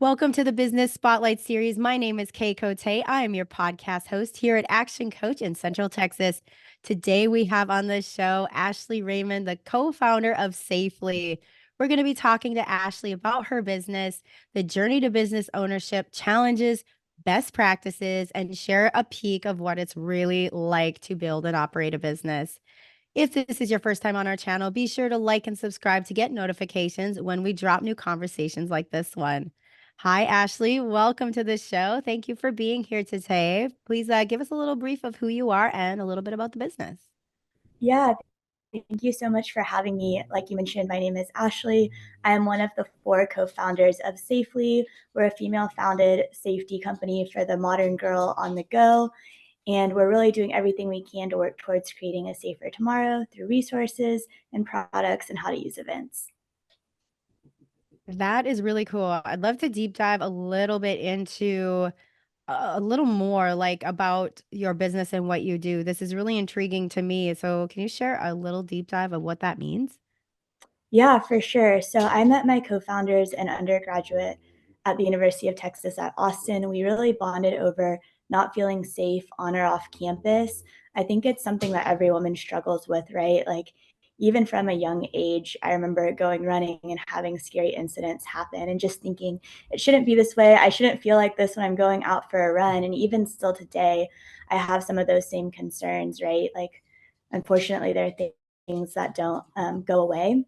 Welcome to the Business Spotlight Series. My name is Kay Cote. I am your podcast host here at Action Coach in Central Texas. Today we have on the show Ashley Raymond, the co-founder of Safely. We're going to be talking to Ashley about her business, the journey to business ownership, challenges, best practices, and share a peek of what it's really like to build and operate a business. If this is your first time on our channel, be sure to like and subscribe to get notifications when we drop new conversations like this one. Hi, Ashley. Welcome to the show. Thank you for being here today. Please give us a little brief of who you are and a little bit about the business. Yeah, thank you so much for having me. Like you mentioned, my name is Ashley. I am one of the 4 co-founders of Safely. We're a female-founded safety company for the modern girl on the go, and we're really doing everything we can to work towards creating a safer tomorrow through resources and products and how to use events. That is really cool. I'd love to deep dive a little bit into a little more like about your business and what you do. This is really intriguing to me. So, can you share a little deep dive of what that means? Yeah, for sure. So I met my co-founders and undergraduate at the University of Texas at Austin. We really bonded over not feeling safe on or off campus. I think it's something that every woman struggles with, right? Like even from a young age, I remember going running and having scary incidents happen and just thinking it shouldn't be this way. I shouldn't feel like this when I'm going out for a run. And even still today, I have some of those same concerns, right? Like unfortunately, there are things that don't go away,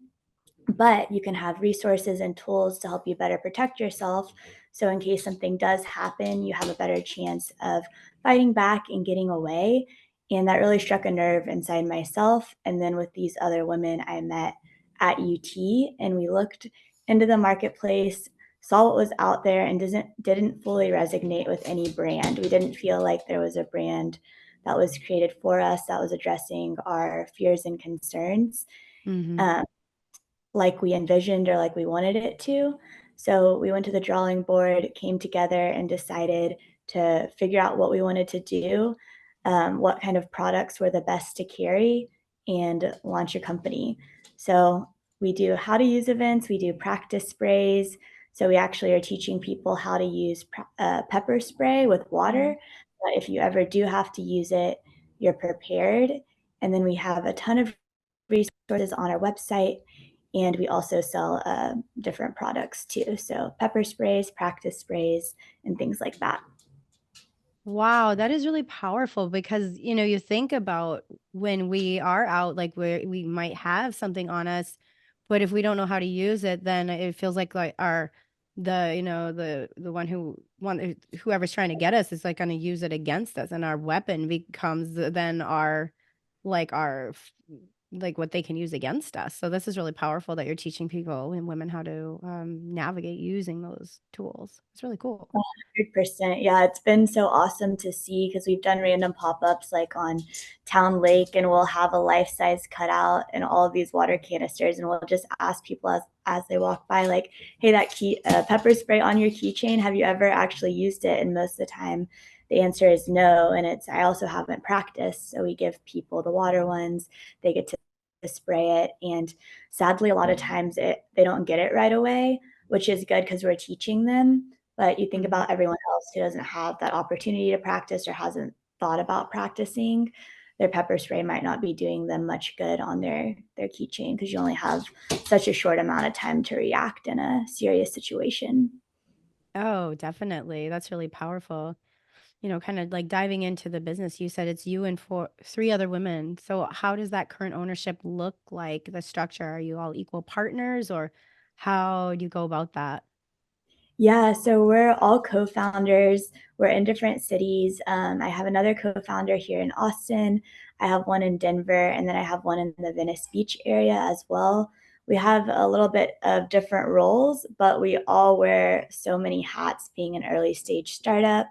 but you can have resources and tools to help you better protect yourself. So in case something does happen, you have a better chance of fighting back and getting away. And that really struck a nerve inside myself. And then with these other women I met at UT, and we looked into the marketplace, saw what was out there, and didn't fully resonate with any brand. We didn't feel like there was a brand that was created for us that was addressing our fears and concerns. Mm-hmm. Um, like we envisioned or like we wanted it to. So we went to the drawing board, came together, and decided to figure out what we wanted to do, what kind of products were the best to carry, and launch a company. So we do how to use events, we do practice sprays. So we actually are teaching people how to use pepper spray with water. But if you ever do have to use it, you're prepared. And then we have a ton of resources on our website, and we also sell different products too. So pepper sprays, practice sprays, and things like that. Wow, that is really powerful because, you think about when we are out, like we might have something on us, but if we don't know how to use it, then it feels like our the one whoever's trying to get us is like going to use it against us, and our weapon becomes then like what they can use against us. So this is really powerful that you're teaching people and women how to navigate using those tools. It's really cool. 100%. Yeah, it's been so awesome to see because we've done random pop-ups like on Town Lake, and we'll have a life-size cutout and all of these water canisters, and we'll just ask people as they walk by, like, hey, that pepper spray on your keychain, have you ever actually used it? And most of the time the answer is no. And I also haven't practiced. So we give people the water ones, they get to spray it. And sadly, a lot of times they don't get it right away, which is good because we're teaching them. But you think Mhm. about everyone else who doesn't have that opportunity to practice or hasn't thought about practicing, their pepper spray might not be doing them much good on their keychain because you only have such a short amount of time to react in a serious situation. Oh, definitely. That's really powerful. Kind of like diving into the business, you said it's you and 3 other women. So how does that current ownership look like, the structure? Are you all equal partners, or how do you go about that? Yeah, so we're all co-founders. We're in different cities. I have another co-founder here in Austin. I have one in Denver, and then I have one in the Venice Beach area as well. We have a little bit of different roles, but we all wear so many hats being an early stage startup.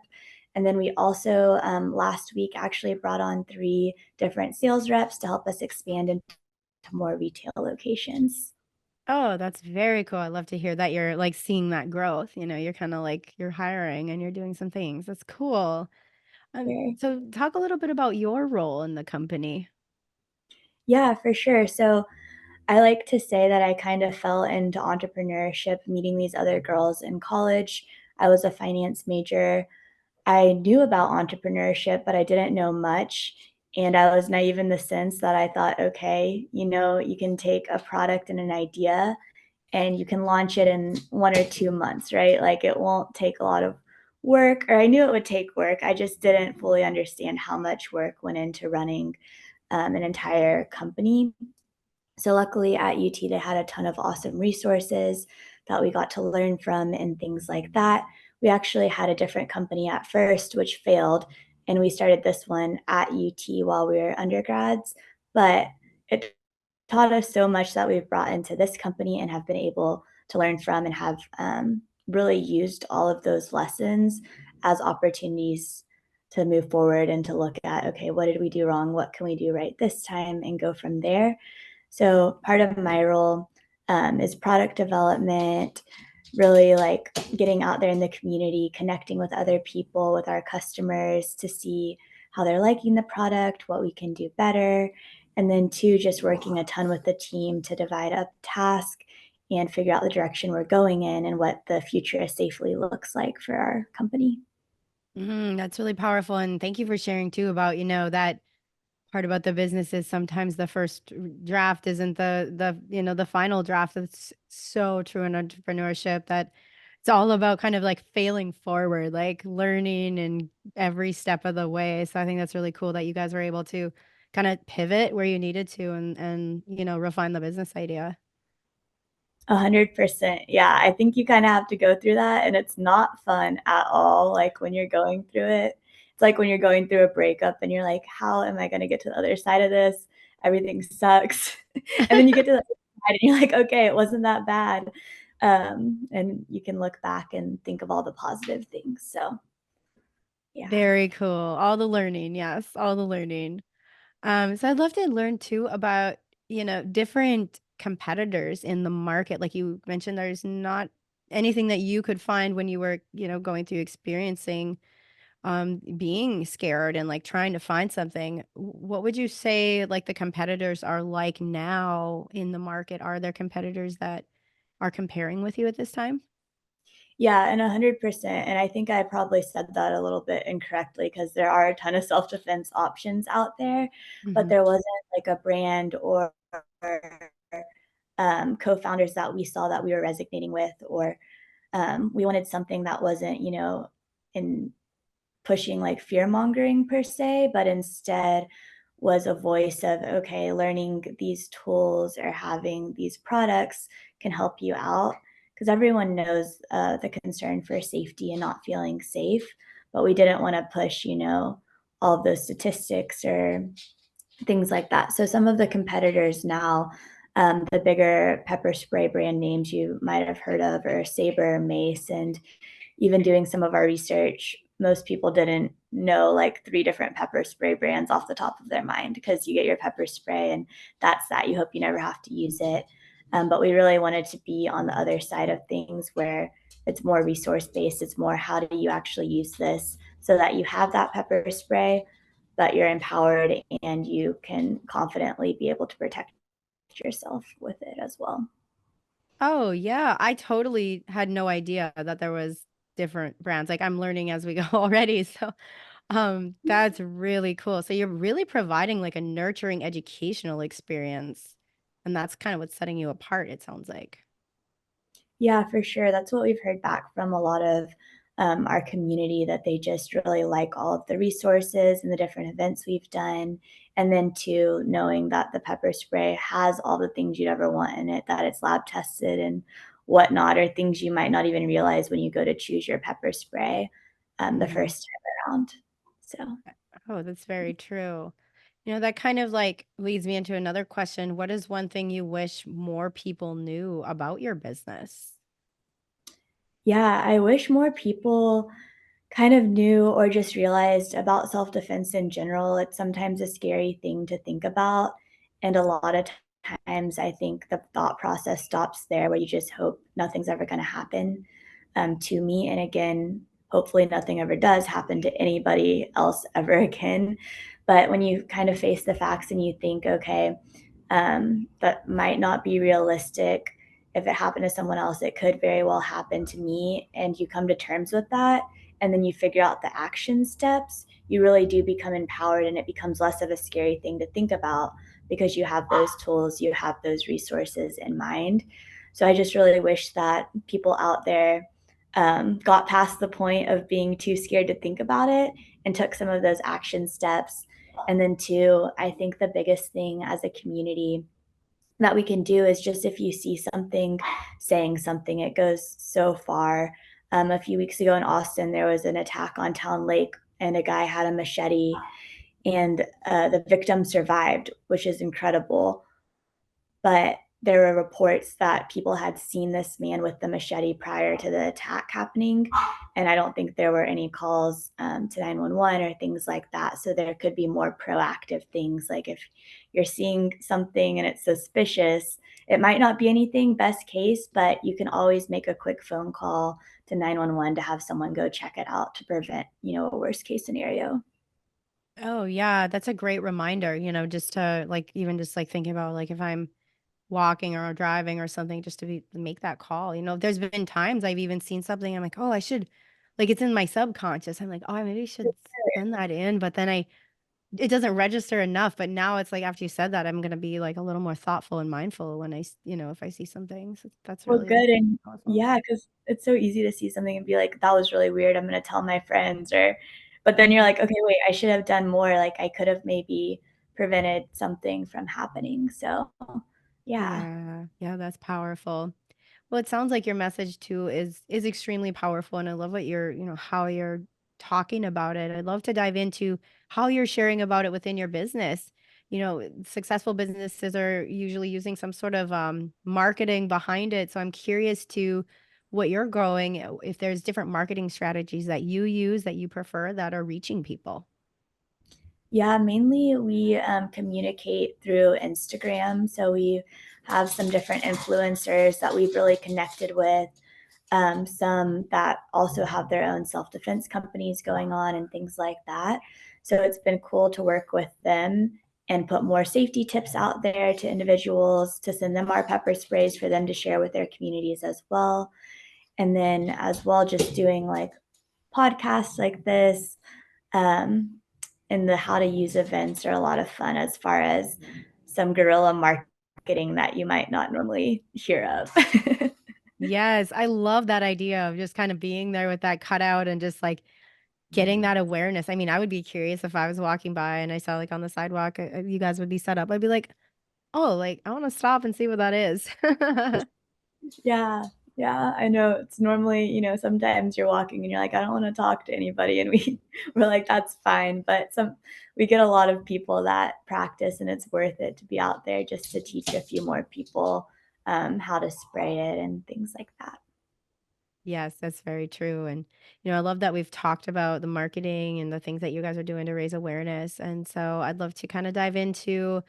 And then we also, last week, actually brought on 3 different sales reps to help us expand into more retail locations. Oh, that's very cool. I love to hear that you're like seeing that growth. You're kind of like you're hiring and you're doing some things. That's cool. Here. So talk a little bit about your role in the company. Yeah, for sure. So I like to say that I kind of fell into entrepreneurship meeting these other girls in college. I was a finance major. I knew about entrepreneurship, but I didn't know much. And I was naive in the sense that I thought, okay, you can take a product and an idea and you can launch it in 1 or 2 months, right? Like it won't take a lot of work, or I knew it would take work. I just didn't fully understand how much work went into running an entire company. So luckily at UT, they had a ton of awesome resources that we got to learn from and things like that. We actually had a different company at first, which failed, and we started this one at UT while we were undergrads. But it taught us so much that we've brought into this company and have been able to learn from and have really used all of those lessons as opportunities to move forward and to look at, okay, what did we do wrong? What can we do right this time? And go from there. So part of my role is product development, really like getting out there in the community, connecting with other people, with our customers to see how they're liking the product, what we can do better. And then two, just working a ton with the team to divide up tasks and figure out the direction we're going in and what the future of safely looks like for our company. That's really powerful. And thank you for sharing too about, that part about the business is sometimes the first draft isn't the final draft. That's so true in entrepreneurship that it's all about kind of like failing forward, like learning and every step of the way. So I think that's really cool that you guys were able to kind of pivot where you needed to and refine the business idea. 100%. Yeah, I think you kinda have to go through that, and it's not fun at all, like, when you're going through it. It's like when you're going through a breakup and you're like, "How am I gonna get to the other side of this? Everything sucks." And then you get to the other side and you're like, "Okay, it wasn't that bad." And you can look back and think of all the positive things, so, yeah. Very cool. All the learning. Yes, all the learning. So I'd love to learn too about, different competitors in the market. Like you mentioned, there's not anything that you could find when you were, going through experiencing being scared and like trying to find something. What would you say like the competitors are like now in the market? Are there competitors that are comparing with you at this time? Yeah, and 100%, and I think I probably said that a little bit incorrectly because there are a ton of self-defense options out there, but Hmm. there wasn't like a brand or co-founders that we saw that we were resonating with, or we wanted something that wasn't, in pushing like fear mongering per se, but instead was a voice of, okay, learning these tools or having these products can help you out. Because everyone knows the concern for safety and not feeling safe, but we didn't want to push, all of those statistics or things like that. So some of the competitors now, the bigger pepper spray brand names you might have heard of, or Sabre, Mace, and even doing some of our research, most people didn't know like 3 different pepper spray brands off the top of their mind because you get your pepper spray and that's that. You hope you never have to use it. But we really wanted to be on the other side of things where it's more resource based. It's more how do you actually use this so that you have that pepper spray, but you're empowered and you can confidently be able to protect yourself with it as well. Oh, yeah. I totally had no idea that there was different brands. Like I'm learning as we go already. So, that's really cool. So you're really providing like a nurturing educational experience. And that's kind of what's setting you apart, it sounds like. Yeah, for sure. That's what we've heard back from a lot of our community, that they just really like all of the resources and the different events we've done. And then, too, knowing that the pepper spray has all the things you'd ever want in it, that it's lab tested and whatnot, or things you might not even realize when you go to choose your pepper spray the Mhm. first time around. So. Oh, that's very true. That kind of like leads me into another question. What is one thing you wish more people knew about your business? Yeah, I wish more people kind of knew or just realized about self-defense in general. It's sometimes a scary thing to think about, and a lot of times I think the thought process stops there where you just hope nothing's ever gonna happen, to me, and again, hopefully nothing ever does happen to anybody else ever again. But when you kind of face the facts and you think, "Okay, that might not be realistic. If it happened to someone else, it could very well happen to me. And you come to terms with that, and then you figure out the action steps, you really do become empowered, and it becomes less of a scary thing to think about because you have those tools, you have those resources in mind. So I just really wish that people out there got past the point of being too scared to think about it and took some of those action steps. And then, two, I think the biggest thing as a community that we can do is just if you see something, saying something, it goes so far. A few weeks ago in Austin, there was an attack on Town Lake, and a guy had a machete, and the victim survived, which is incredible. But there were reports that people had seen this man with the machete prior to the attack happening, and I don't think there were any calls to 911 or things like that. So there could be more proactive things, like if you're seeing something and it's suspicious, it might not be anything best case, but you can always make a quick phone call to 911 to have someone go check it out to prevent, a worst case scenario. Oh, yeah, that's a great reminder, just to, like, even just, like, thinking about, like, if I'm walking or driving or something just to make that call. There's been times I've even seen something, I'm like, "Oh, I should," like, it's in my subconscious. I'm like, "Oh, I maybe should send that in," but then it doesn't register enough, but now it's like after you said that, I'm gonna be, like, a little more thoughtful and mindful when if I see something, so that's Well, really good, and powerful. yeah, because it's so easy to see something and be like, "That was really weird, I'm gonna tell my friends," but then you're Mhm. like, "Okay, wait, I should have done more, like, I could have maybe prevented something from happening," so, yeah. Yeah, yeah, that's powerful. Well, it sounds like your message too is extremely powerful, and I love what how you're talking about it. I'd love to dive into how you're sharing about it within your business. Successful businesses are usually using some sort of marketing behind it. So I'm curious to what you're growing, if there's different marketing strategies that you use that you prefer that are reaching people. Yeah, mainly we, communicate through Instagram, so we have some different influencers that we've really connected with, some that also have their own self-defense companies going on and things like that. So it's been cool to work with them and put more safety tips out there to individuals, to send them our pepper sprays for them to share with their communities as well. And then as well, just doing like podcasts like this, um, and the how to use events are a lot of fun as far as some guerrilla marketing that you might not normally hear of. Yes, I love that idea of just kind of being there with that cutout and just like getting that awareness. I mean, I would be curious if I was walking by and I saw, like, on the sidewalk, you guys would be set up. I'd be like, "Oh, like, I wanna stop and see what that is." Yeah, yeah, I know. It's normally, sometimes you're walking and you're like, "I don't wanna talk to anybody," and we're like, "That's fine," but we get a lot of people that practice, and it's worth it to be out there just to teach a few more people, how to spray it and things like that. Yes, that's very true, and, I love that we've talked about the marketing and the things that you guys are doing to raise awareness, and so I'd love to kinda dive into,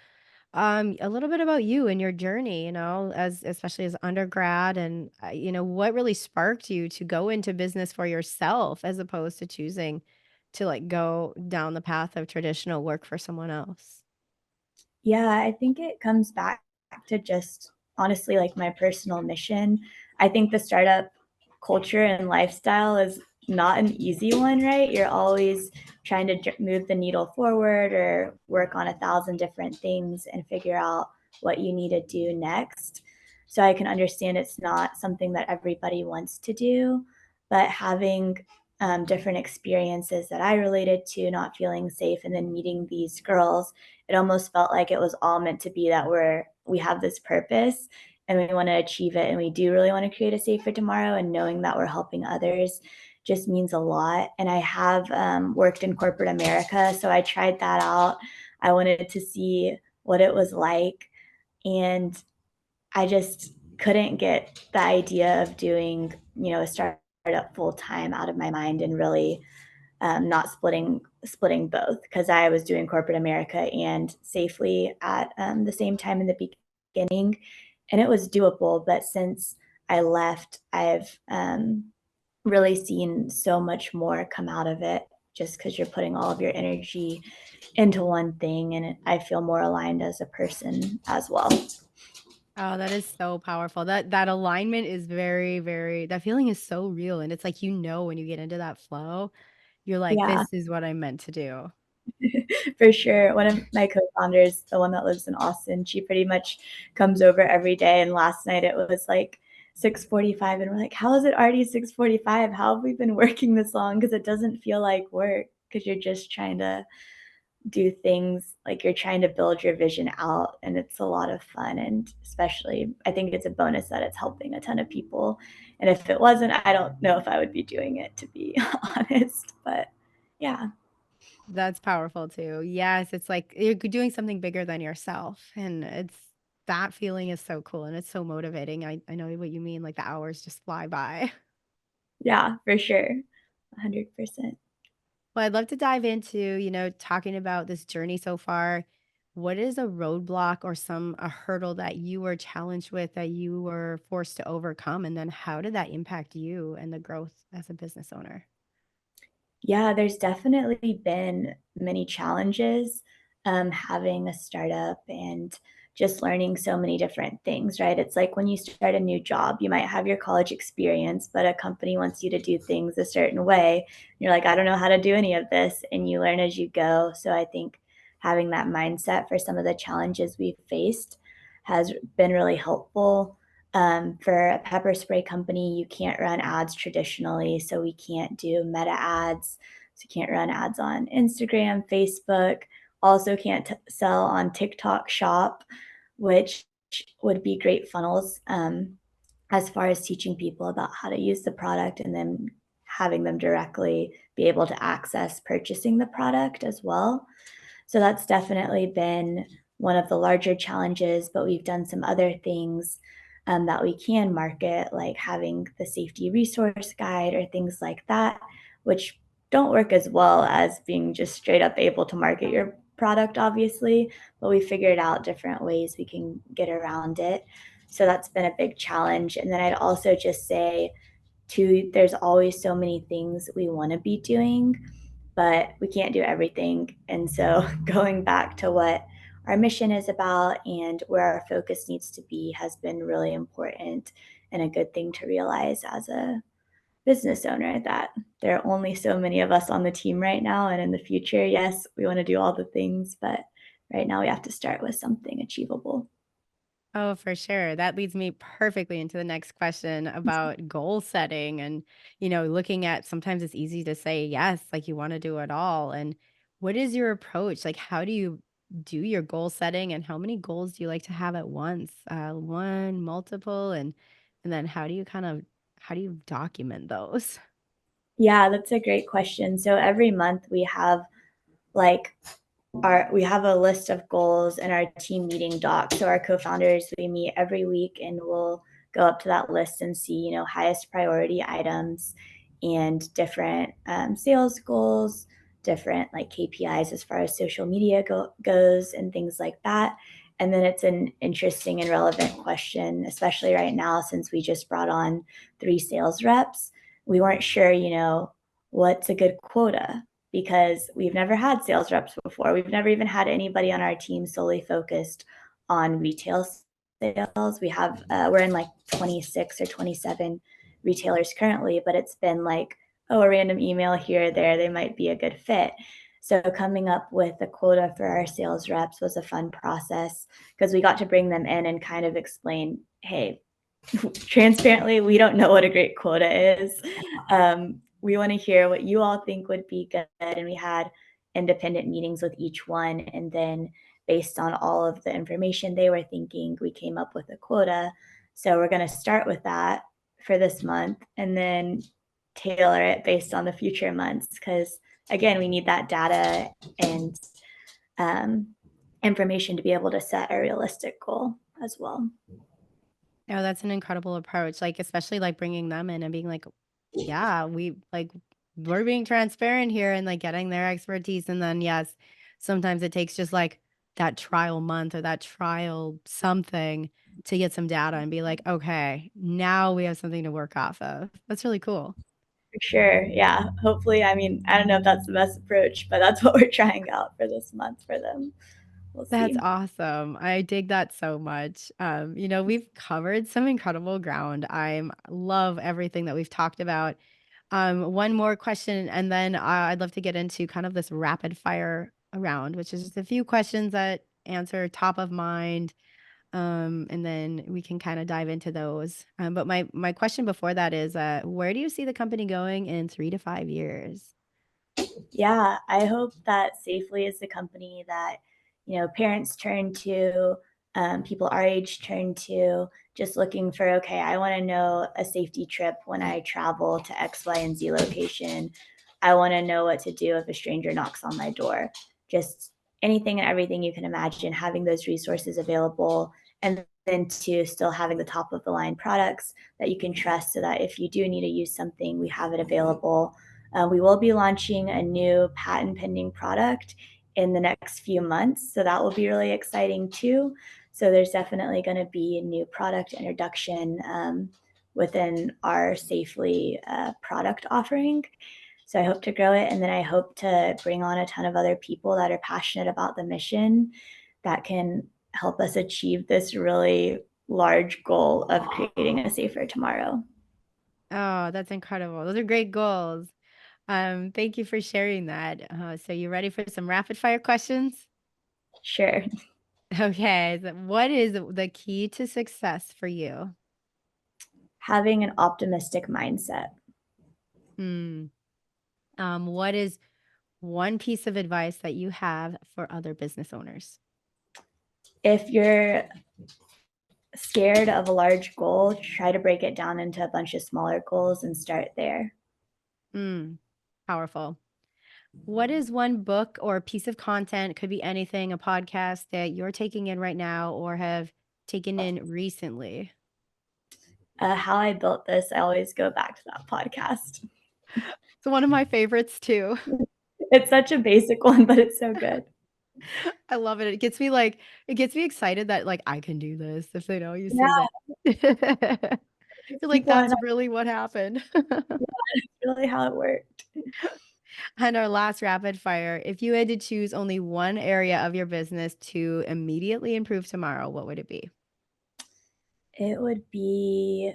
a little bit about you and your journey, as especially as undergrad and, what really sparked you to go into business for yourself as opposed to choosing to, like, go down the path of traditional work for someone else? Yeah, I think it comes back to just honestly like my personal mission. I think the startup culture and lifestyle is not an easy one, right? You're always trying to move the needle forward or work on 1,000 different things and figure out what you need to do next. So I can understand it's not something that everybody wants to do, but having different experiences that I related to, not feeling safe, and then meeting these girls, it almost felt like it was all meant to be that we have this purpose and we want to achieve it, and we do really want to create a safer tomorrow, and knowing that we're helping others just means a lot. And I have worked in corporate America, so I tried that out. I wanted to see what it was like, and I just couldn't get the idea of doing, a startup full time out of my mind, and really not splitting both, because I was doing corporate America and safely at the same time in the beginning, and it was doable. But since I left, I've really seen so much more come out of it, just because you're putting all of your energy into one thing, and I feel more aligned as a person as well. Oh, that is so powerful. That alignment is very, very that feeling is so real, and it's like, when you get into that flow, you're like, Yeah. "This is what I'm meant to do." For sure. One of my co-founders, the one that lives in Austin, she pretty much comes over every day. And last night it was like 6:45, and we're like, how is it already 6:45? How have we been working this long? Because it doesn't feel like work because you're just trying to do things like you're trying to build your vision out, and it's a lot of fun. And especially I think it's a bonus that it's helping a ton of people. And if it wasn't, I don't know if I would be doing it, to be honest. But yeah. That's powerful too. Yes, it's like you're doing something bigger than yourself, and it's that feeling is so cool, and it's so motivating. I know what you mean, like, the hours just fly by. Yeah, for sure. 100%. Well, I'd love to dive into, talking about this journey so far. What is a roadblock or a hurdle that you were challenged with that you were forced to overcome? And then how did that impact you and the growth as a business owner? Yeah, there's definitely been many challenges, having a startup and just learning so many different things, right? It's like when you start a new job, you might have your college experience, but a company wants you to do things a certain way. You're like, I don't know how to do any of this, and you learn as you go. So I think having that mindset for some of the challenges we've faced has been really helpful. For a pepper spray company, you can't run ads traditionally, so we can't do meta ads. So you can't run ads on Instagram, Facebook. Also, can't sell on TikTok Shop, which would be great funnels, as far as teaching people about how to use the product and then having them directly be able to access purchasing the product as well. So that's definitely been one of the larger challenges, but we've done some other things, that we can market, like having the safety resource guide or things like that, which don't work as well as being just straight up able to market your product, obviously, but we figured out different ways we can get around it. So that's been a big challenge. And then I'd also just say, too, there's always so many things we want to be doing, but we can't do everything. And so going back to what our mission is about and where our focus needs to be has been really important and a good thing to realize as a business owner, that there are only so many of us on the team right now. And in the future, yes, we want to do all the things, but right now we have to start with something achievable. Oh, for sure. That leads me perfectly into the next question about goal setting and, looking at sometimes it's easy to say yes, like you want to do it all. And what is your approach? Like, how do you do your goal setting and how many goals do you like to have at once? One, multiple, and then how do you document those? Yeah, that's a great question. So every month we have like we have a list of goals in our team meeting doc. So our co-founders, we meet every week and we'll go up to that list and see, highest priority items and different, sales goals, different like KPIs as far as social media goes and things like that. And then it's an interesting and relevant question, especially right now, since we just brought on 3 sales reps. We weren't sure, what's a good quota, because we've never had sales reps before. We've never even had anybody on our team solely focused on retail sales. We're in like 26 or 27 retailers currently, but it's been like, oh, a random email here or there, they might be a good fit. So coming up with a quota for our sales reps was a fun process because we got to bring them in and kind of explain, hey, transparently, we don't know what a great quota is. We want to hear what you all think would be good. And we had independent meetings with each one. And then, based on all of the information they were thinking, we came up with a quota. So, we're going to start with that for this month and then tailor it based on the future months. Because, again, we need that data and, um, information to be able to set a realistic goal as well. Oh, that's an incredible approach, like, especially, like, bringing them in and being like, "Yeah, we're being transparent here," and, like, getting their expertise, and then, yes, sometimes it takes just, like, that trial month or that trial something to get some data and be like, "Okay, now we have something to work off of." That's really cool. For sure. Yeah. Hopefully, I mean, I don't know if that's the best approach, but that's what we're trying out for this month for them. We'll That's see. awesome. I dig that so much. We've covered some incredible ground. I love everything that we've talked about. One more question, and then I'd love to get into kind of this rapid fire round, which is just a few questions that answer top of mind, and then we can kind of dive into those. But my question before that is, where do you see the company going in 3 to 5 years? Yeah, I hope that Safely is the company that, parents turn to, people our age turn to, just looking for, okay, I want to know a safety trip when I travel to X, Y, and Z location. I want to know what to do if a stranger knocks on my door. Just anything and everything you can imagine, having those resources available, and then to still having the top of the line products that you can trust so that if you do need to use something, we have it available. We will be launching a new patent pending product in the next few months. So that will be really exciting too. So there's definitely going to be a new product introduction within our Safely product offering. So I hope to grow it. And then I hope to bring on a ton of other people that are passionate about the mission that can help us achieve this really large goal of creating a safer tomorrow. Oh, that's incredible. Those are great goals. Thank you for sharing that. So you ready for some rapid fire questions? Sure. Okay. So what is the key to success for you? Having an optimistic mindset. Hmm. What is one piece of advice that you have for other business owners? If you're scared of a large goal, try to break it down into a bunch of smaller goals and start there. Hmm. Powerful. What is one book or piece of content, could be anything, a podcast that you're taking in right now or have taken in recently? How I built this, I always go back to that podcast. It's one of my favorites too. It's such a basic one, but it's so good. I love it. It gets me excited that like I can do this if they know you say Yeah, that. You're like, people are that's not really what happened. really how it worked. And our last rapid fire, if you had to choose only one area of your business to immediately improve tomorrow, what would it be? It would be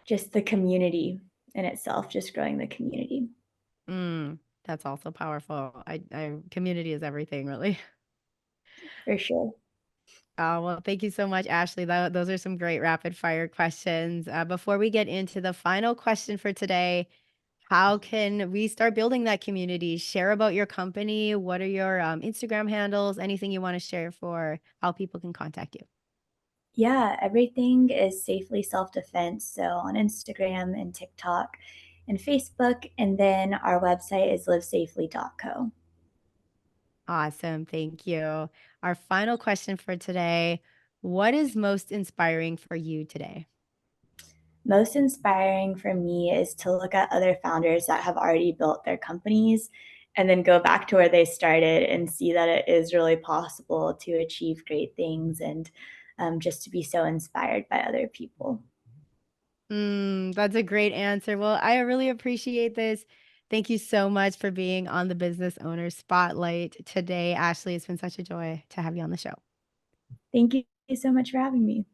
just the community in itself, just growing the community That's also powerful. I community is everything, really. for sure. Well, thank you so much, Ashley. Those are some great rapid fire questions. Before we get into the final question for today, how can we start building that community? Share about your company. What are your Instagram handles? Anything you want to share for how people can contact you? Yeah, everything is Safely Self Defense. So on Instagram and TikTok and Facebook. And then our website is livesafely.co. Awesome. Thank you. Our final question for today. What is most inspiring for you today? Most inspiring for me is to look at other founders that have already built their companies and then go back to where they started and see that it is really possible to achieve great things and just to be so inspired by other people. That's a great answer. Well, I really appreciate this. Thank you so much for being on the Business Owner Spotlight today, Ashley. It's been such a joy to have you on the show. Thank you so much for having me.